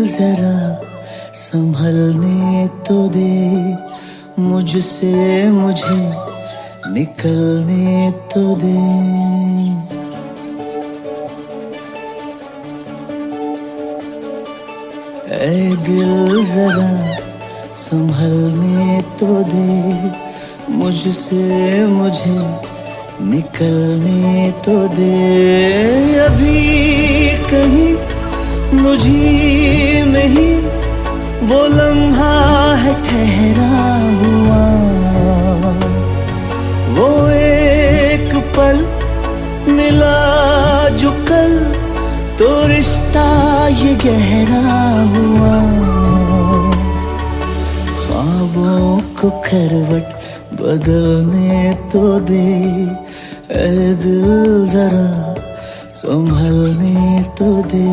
जरा संभलने तो दे, मुझसे मुझे निकलने तो दे। ऐ दिल जरा संभलने तो दे, मुझसे मुझे निकलने तो दे। अभी कहीं मुझी में ही वो लम्हा है ठहरा हुआ, वो एक पल मिला जो कल तो रिश्ता ये गहरा हुआ। ख्वाबों को करवट बदलने तो दे, ऐ दिल जरा संभलने तो दे।